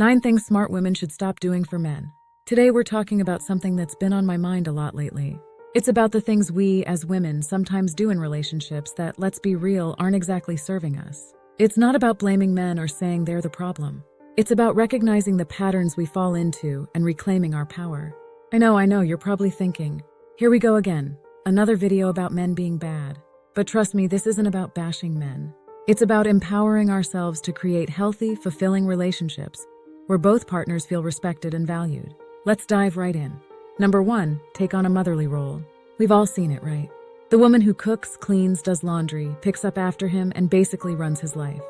9 things smart women should stop doing for men. Today we're talking about something that's been on my mind a lot lately. It's about the things we, as women, sometimes do in relationships that, let's be real, aren't exactly serving us. It's not about blaming men or saying they're the problem. It's about recognizing the patterns we fall into and reclaiming our power. I know, you're probably thinking, here we go again, another video about men being bad. But trust me, this isn't about bashing men. It's about empowering ourselves to create healthy, fulfilling relationships where both partners feel respected and valued. Let's dive right in. Number 1, take on a motherly role. We've all seen it, right? The woman who cooks, cleans, does laundry, picks up after him, and basically runs his life.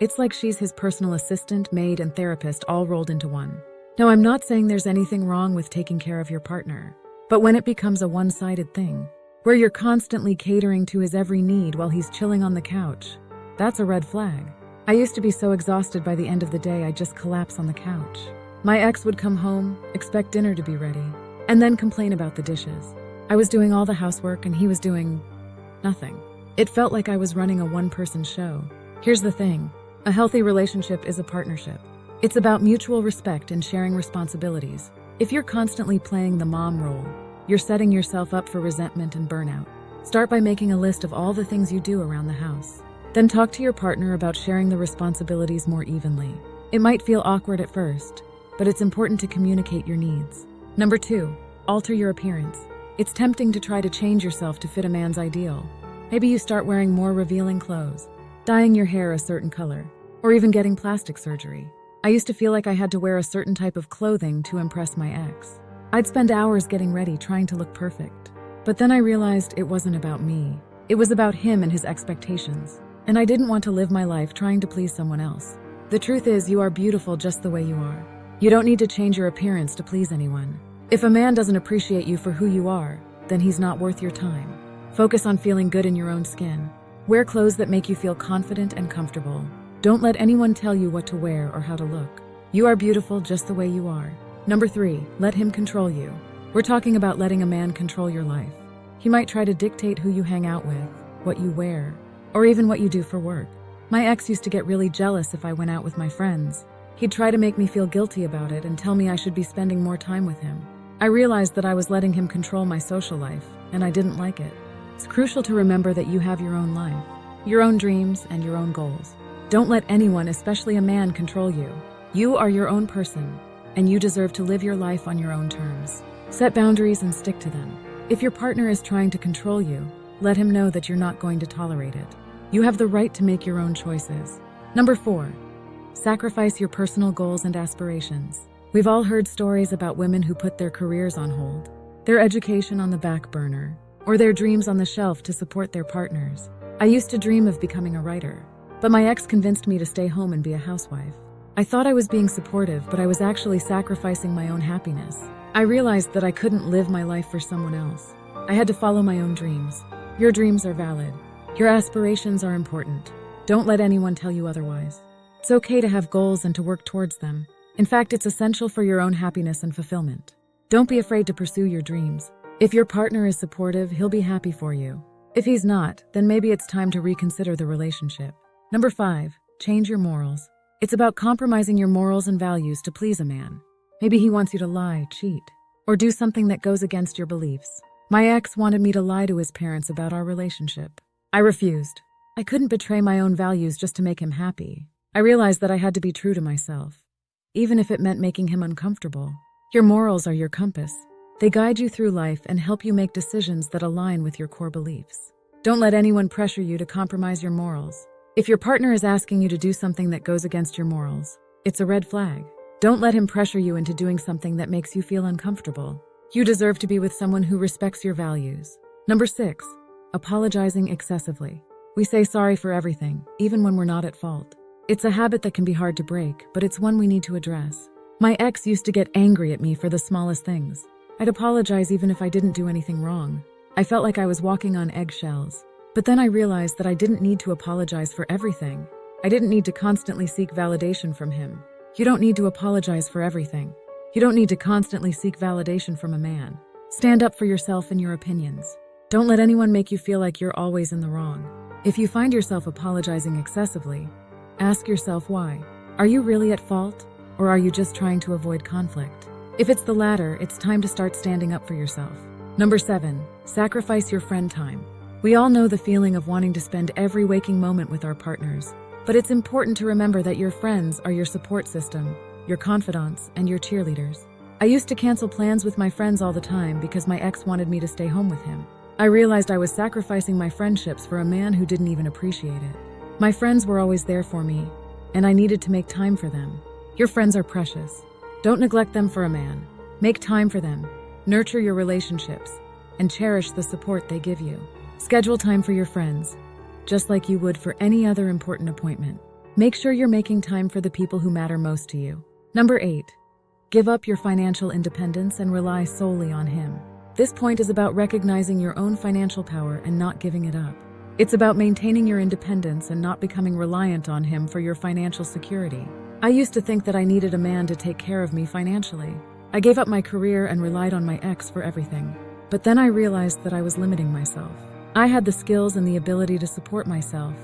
It's like she's his personal assistant, maid, and therapist all rolled into one. Now, I'm not saying there's anything wrong with taking care of your partner, but when it becomes a one-sided thing, where you're constantly catering to his every need while he's chilling on the couch, that's a red flag. I used to be so exhausted by the end of the day I'd just collapse on the couch. My ex would come home, expect dinner to be ready, and then complain about the dishes. I was doing all the housework and he was doing nothing. It felt like I was running a one-person show. Here's the thing. A healthy relationship is a partnership. It's about mutual respect and sharing responsibilities. If you're constantly playing the mom role, you're setting yourself up for resentment and burnout. Start by making a list of all the things you do around the house. Then talk to your partner about sharing the responsibilities more evenly. It might feel awkward at first, but it's important to communicate your needs. Number 2, alter your appearance. It's tempting to try to change yourself to fit a man's ideal. Maybe you start wearing more revealing clothes, dyeing your hair a certain color, or even getting plastic surgery. I used to feel like I had to wear a certain type of clothing to impress my ex. I'd spend hours getting ready, trying to look perfect. But then I realized it wasn't about me. It was about him and his expectations. And I didn't want to live my life trying to please someone else. The truth is, you are beautiful just the way you are. You don't need to change your appearance to please anyone. If a man doesn't appreciate you for who you are, then he's not worth your time. Focus on feeling good in your own skin. Wear clothes that make you feel confident and comfortable. Don't let anyone tell you what to wear or how to look. You are beautiful just the way you are. Number 3, let him control you. We're talking about letting a man control your life. He might try to dictate who you hang out with, what you wear, or even what you do for work. My ex used to get really jealous if I went out with my friends. He'd try to make me feel guilty about it and tell me I should be spending more time with him. I realized that I was letting him control my social life, and I didn't like it. It's crucial to remember that you have your own life, your own dreams, and your own goals. Don't let anyone, especially a man, control you. You are your own person, and you deserve to live your life on your own terms. Set boundaries and stick to them. If your partner is trying to control you, let him know that you're not going to tolerate it. You have the right to make your own choices. Number 4, sacrifice your personal goals and aspirations. We've all heard stories about women who put their careers on hold, their education on the back burner, or their dreams on the shelf to support their partners. I used to dream of becoming a writer, but my ex convinced me to stay home and be a housewife. I thought I was being supportive, but I was actually sacrificing my own happiness. I realized that I couldn't live my life for someone else. I had to follow my own dreams. Your dreams are valid. Your aspirations are important. Don't let anyone tell you otherwise. It's okay to have goals and to work towards them. In fact, it's essential for your own happiness and fulfillment. Don't be afraid to pursue your dreams. If your partner is supportive, he'll be happy for you. If he's not, then maybe it's time to reconsider the relationship. Number 5, change your morals. It's about compromising your morals and values to please a man. Maybe he wants you to lie, cheat, or do something that goes against your beliefs. My ex wanted me to lie to his parents about our relationship. I refused. I couldn't betray my own values just to make him happy. I realized that I had to be true to myself, even if it meant making him uncomfortable. Your morals are your compass. They guide you through life and help you make decisions that align with your core beliefs. Don't let anyone pressure you to compromise your morals. If your partner is asking you to do something that goes against your morals, it's a red flag. Don't let him pressure you into doing something that makes you feel uncomfortable. You deserve to be with someone who respects your values. Number 6, apologizing excessively. We say sorry for everything, even when we're not at fault. It's a habit that can be hard to break, but it's one we need to address. My ex used to get angry at me for the smallest things. I'd apologize even if I didn't do anything wrong. I felt like I was walking on eggshells. But then I realized that I didn't need to apologize for everything. I didn't need to constantly seek validation from him. You don't need to apologize for everything. You don't need to constantly seek validation from a man. Stand up for yourself and your opinions. Don't let anyone make you feel like you're always in the wrong. If you find yourself apologizing excessively, ask yourself why. Are you really at fault? or are you just trying to avoid conflict? If it's the latter, it's time to start standing up for yourself. Number 7, sacrifice your friend time. We all know the feeling of wanting to spend every waking moment with our partners, but it's important to remember that your friends are your support system, your confidants, and your cheerleaders. I used to cancel plans with my friends all the time because my ex wanted me to stay home with him. I realized I was sacrificing my friendships for a man who didn't even appreciate it. My friends were always there for me, and I needed to make time for them. Your friends are precious. Don't neglect them for a man. Make time for them, nurture your relationships, and cherish the support they give you. Schedule time for your friends, just like you would for any other important appointment. Make sure you're making time for the people who matter most to you. Number 8, give up your financial independence and rely solely on him. This point is about recognizing your own financial power and not giving it up. It's about maintaining your independence and not becoming reliant on him for your financial security. I used to think that I needed a man to take care of me financially. I gave up my career and relied on my ex for everything. But then I realized that I was limiting myself. I had the skills and the ability to support myself,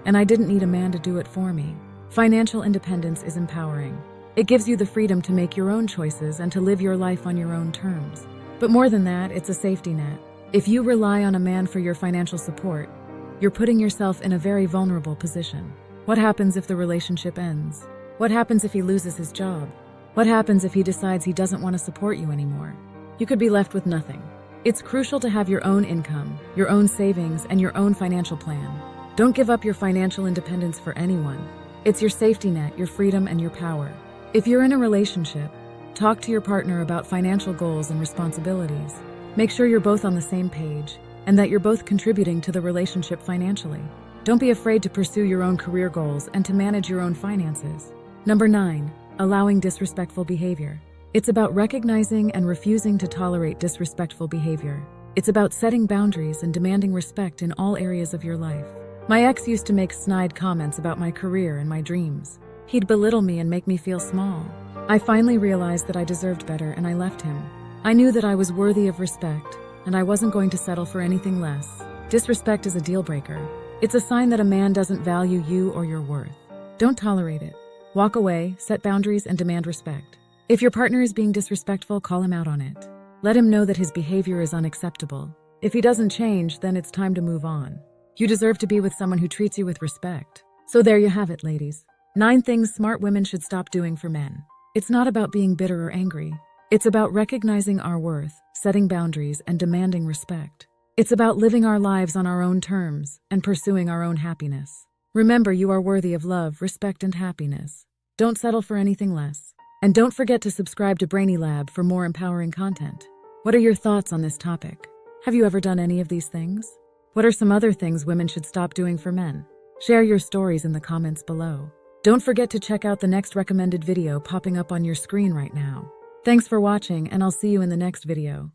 and I didn't need a man to do it for me. Financial independence is empowering. It gives you the freedom to make your own choices and to live your life on your own terms. But more than that, it's a safety net. If you rely on a man for your financial support, you're putting yourself in a very vulnerable position. What happens if the relationship ends? What happens if he loses his job? What happens if he decides he doesn't want to support you anymore? You could be left with nothing. It's crucial to have your own income, your own savings, and your own financial plan. Don't give up your financial independence for anyone. It's your safety net, your freedom, and your power. If you're in a relationship, talk to your partner about financial goals and responsibilities. Make sure you're both on the same page and that you're both contributing to the relationship financially. Don't be afraid to pursue your own career goals and to manage your own finances. Number 9, allowing disrespectful behavior. It's about recognizing and refusing to tolerate disrespectful behavior. It's about setting boundaries and demanding respect in all areas of your life. My ex used to make snide comments about my career and my dreams. He'd belittle me and make me feel small. I finally realized that I deserved better and I left him. I knew that I was worthy of respect, and I wasn't going to settle for anything less. Disrespect is a deal breaker. It's a sign that a man doesn't value you or your worth. Don't tolerate it. Walk away, set boundaries, and demand respect. If your partner is being disrespectful, call him out on it. Let him know that his behavior is unacceptable. If he doesn't change, then it's time to move on. You deserve to be with someone who treats you with respect. So there you have it, ladies. 9 things smart women should stop doing for men. It's not about being bitter or angry. It's about recognizing our worth, setting boundaries, and demanding respect. It's about living our lives on our own terms and pursuing our own happiness. Remember, you are worthy of love, respect, and happiness. Don't settle for anything less. And don't forget to subscribe to Brainy Lab for more empowering content. What are your thoughts on this topic? Have you ever done any of these things? What are some other things women should stop doing for men? Share your stories in the comments below. Don't forget to check out the next recommended video popping up on your screen right now. Thanks for watching, and I'll see you in the next video.